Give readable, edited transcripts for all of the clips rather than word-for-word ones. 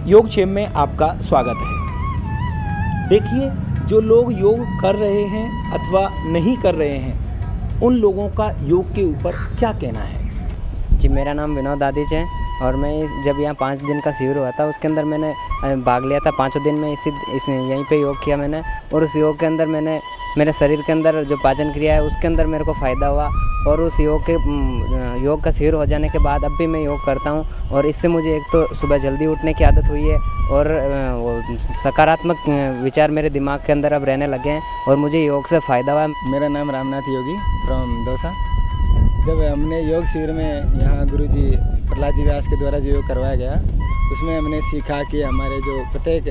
योगक्षेम में आपका स्वागत है। देखिए, जो लोग योग कर रहे हैं अथवा नहीं कर रहे हैं, उन लोगों का योग के ऊपर क्या कहना है। जी, मेरा नाम विनोद आदिज है और मैं जब यहाँ 5 दिन का शिविर हुआ था उसके अंदर मैंने भाग लिया था। 5 दिन में यहीं पे योग किया मैंने, और उस योग के अंदर मैंने मेरे शरीर के अंदर जो पाचन क्रिया है उसके अंदर मेरे को फ़ायदा हुआ। और उस योग का शिविर हो जाने के बाद अब भी मैं योग करता हूँ, और इससे मुझे एक तो सुबह जल्दी उठने की आदत हुई है और सकारात्मक विचार मेरे दिमाग के अंदर अब रहने लगे हैं और मुझे योग से फ़ायदा हुआ। मेरा नाम रामनाथ योगी फ्रॉम दौसा। जब हमने योग शिविर में यहाँ गुरुजी प्रहलाद जी व्यास के द्वारा जो योग करवाया गया, उसमें हमने सीखा कि हमारे जो प्रत्येक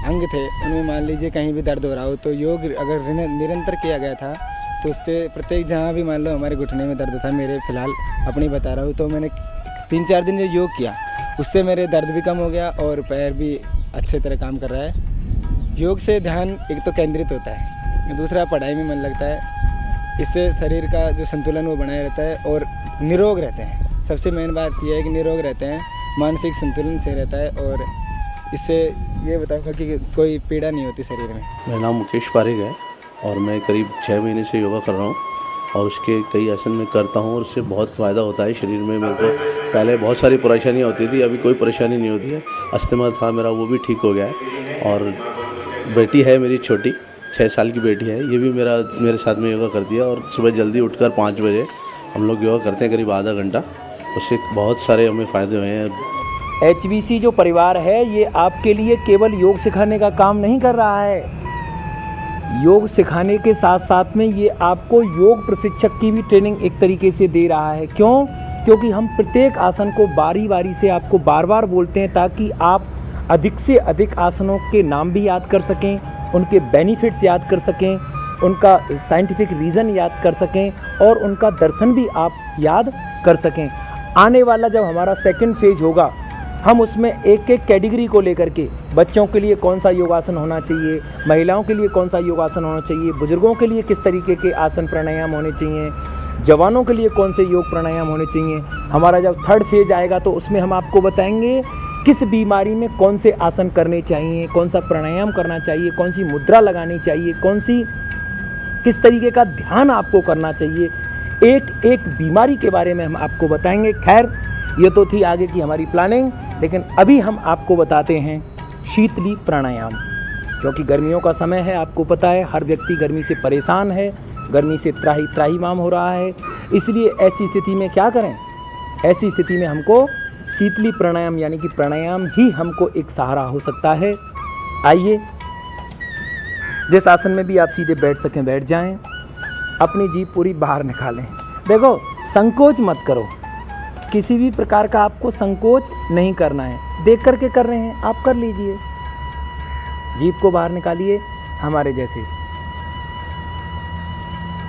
अंग थे उनमें मान लीजिए कहीं भी दर्द हो रहा हो तो योग अगर निरंतर किया गया था तो उससे प्रत्येक जहाँ भी मान लो हमारे घुटने में दर्द था, मेरे फ़िलहाल अपनी बता रहा हूँ, तो मैंने 3-4 दिन जो योग किया उससे मेरे दर्द भी कम हो गया और पैर भी अच्छे तरह काम कर रहा है। योग से ध्यान एक तो केंद्रित होता है, दूसरा पढ़ाई में मन लगता है। इससे शरीर का जो संतुलन वो बनाए रहता है और निरोग रहते हैं। सबसे मेन बात यह है कि निरोग रहते हैं, मानसिक संतुलन से रहता है और इससे ये बताऊँगा कि कोई पीड़ा नहीं होती शरीर में। मेरा नाम मुकेश पारिक है और मैं करीब 6 महीने से योगा कर रहा हूँ और उसके कई आसन मैं करता हूँ और उससे बहुत फ़ायदा होता है शरीर में। मेरे को पहले बहुत सारी परेशानियाँ होती थी, अभी कोई परेशानी नहीं होती है। अस्थमा था मेरा, वो भी ठीक हो गया है। और बेटी है मेरी छोटी, 6 साल की बेटी है, ये भी मेरे साथ में योगा करती है और सुबह जल्दी उठकर 5 बजे हम लोग योगा करते हैं करीब आधा घंटा। उससे बहुत सारे हमें फ़ायदे हुए हैं। HVC जो परिवार है ये आपके लिए केवल योग सिखाने का काम नहीं कर रहा है। योग सिखाने के साथ साथ में ये आपको योग प्रशिक्षक की भी ट्रेनिंग एक तरीके से दे रहा है। क्यों? क्योंकि हम प्रत्येक आसन को बारी बारी से आपको बार बार बोलते हैं ताकि आप अधिक से अधिक आसनों के नाम भी याद कर सकें, उनके बेनिफिट्स याद कर सकें, उनका साइंटिफिक रीज़न याद कर सकें और उनका दर्शन भी आप याद कर सकें। आने वाला जब हमारा सेकंड फेज होगा, हम उसमें एक एक कैटेगरी को लेकर के बच्चों के लिए कौन सा योगासन होना चाहिए, महिलाओं के लिए कौन सा योगासन होना चाहिए, बुजुर्गों के लिए किस तरीके के आसन प्राणायाम होने चाहिए, जवानों के लिए कौन से योग प्राणायाम होने चाहिए। हमारा जब थर्ड फेज आएगा तो उसमें हम आपको बताएंगे किस बीमारी में कौन से आसन करने चाहिए, कौन सा प्राणायाम करना चाहिए, कौन सी मुद्रा लगानी चाहिए, किस तरीके का ध्यान आपको करना चाहिए। एक एक बीमारी के बारे में हम आपको बताएंगे। खैर, ये तो थी आगे की हमारी प्लानिंग, लेकिन अभी हम आपको बताते हैं शीतली प्राणायाम। क्योंकि गर्मियों का समय है, आपको पता है हर व्यक्ति गर्मी से परेशान है, गर्मी से त्राहिमाम हो रहा है। इसलिए ऐसी स्थिति में क्या करें? ऐसी स्थिति में हमको शीतली प्राणायाम यानी कि प्राणायाम ही हमको एक सहारा हो सकता है। आइए, जिस आसन में भी आप सीधे बैठ सकें बैठ जाएं, अपनी जीभ पूरी बाहर निकालें। देखो, संकोच मत करो, किसी भी प्रकार का आपको संकोच नहीं करना है। देख करके कर रहे हैं आप, कर लीजिए। जीभ को बाहर निकालिए हमारे जैसे।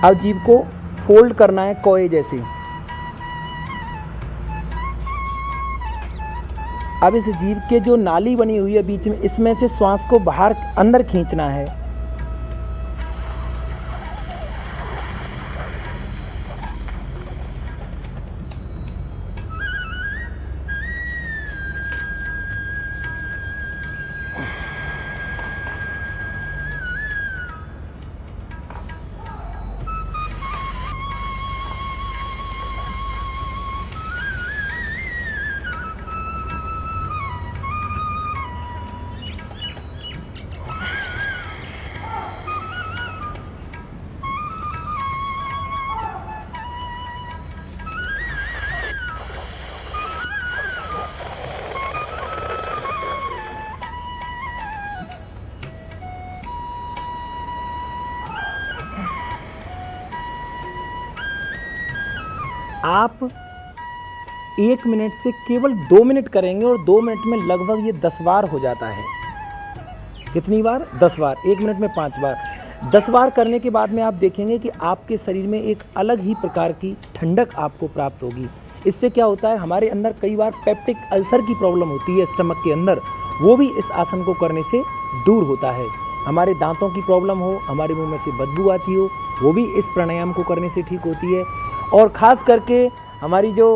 अब जीभ को फोल्ड करना है कोए जैसे। अब इस जीभ के जो नाली बनी हुई है बीच में, इसमें से श्वास को बाहर अंदर खींचना है। आप 1 मिनट से केवल 2 मिनट करेंगे और 2 मिनट में लगभग ये 10 बार हो जाता है। कितनी बार? 10 बार। 1 मिनट में 5 बार। 10 बार करने के बाद में आप देखेंगे कि आपके शरीर में एक अलग ही प्रकार की ठंडक आपको प्राप्त होगी। इससे क्या होता है, हमारे अंदर कई बार पेप्टिक अल्सर की प्रॉब्लम होती है स्टमक के अंदर, वो भी इस आसन को करने से दूर होता है। हमारे दांतों की प्रॉब्लम हो, हमारे मुंह में से बदबू आती हो, वो भी इस प्राणायाम को करने से ठीक होती है। और ख़ास करके हमारी जो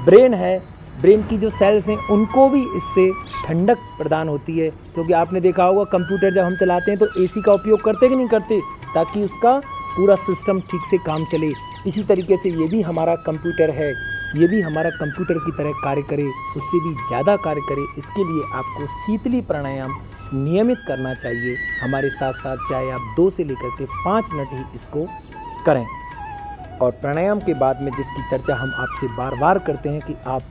ब्रेन है ब्रेन की जो सेल्स हैं उनको भी इससे ठंडक प्रदान होती है, क्योंकि आपने देखा होगा कंप्यूटर जब हम चलाते हैं तो एसी का उपयोग करते कि नहीं करते, ताकि उसका पूरा सिस्टम ठीक से काम चले। इसी तरीके से ये भी हमारा कंप्यूटर है, ये भी हमारा कंप्यूटर की तरह कार्य करे, उससे भी ज़्यादा कार्य करे। इसके लिए आपको शीतली प्राणायाम नियमित करना चाहिए। हमारे साथ साथ चाहे आप 2 से लेकर के 5 मिनट ही इसको करें। और प्राणायाम के बाद में जिसकी चर्चा हम आपसे बार बार करते हैं कि आप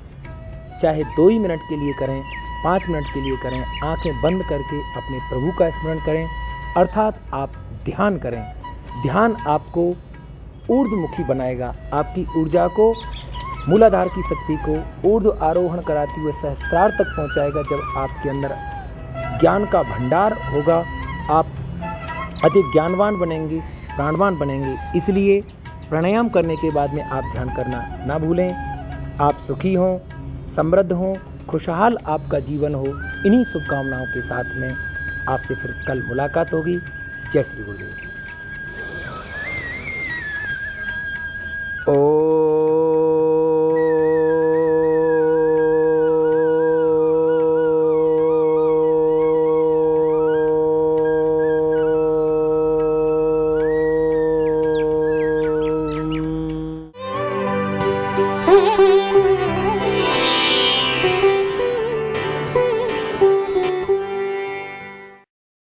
चाहे 2 ही मिनट के लिए करें, 5 मिनट के लिए करें, आंखें बंद करके अपने प्रभु का स्मरण करें, अर्थात आप ध्यान करें। ध्यान आपको ऊर्ध्वमुखी बनाएगा, आपकी ऊर्जा को, मूलाधार की शक्ति को ऊर्ध्व आरोहण कराते हुए सहस्त्रार तक पहुंचाएगा। जब आपके अंदर ज्ञान का भंडार होगा, आप अधिक ज्ञानवान बनेंगे, प्राणवान बनेंगे। इसलिए प्राणायाम करने के बाद में आप ध्यान करना ना भूलें। आप सुखी हों, समृद्ध हों, खुशहाल आपका जीवन हो। इन्हीं शुभकामनाओं के साथ में आपसे फिर कल मुलाकात होगी। जय श्री गुरुदेव।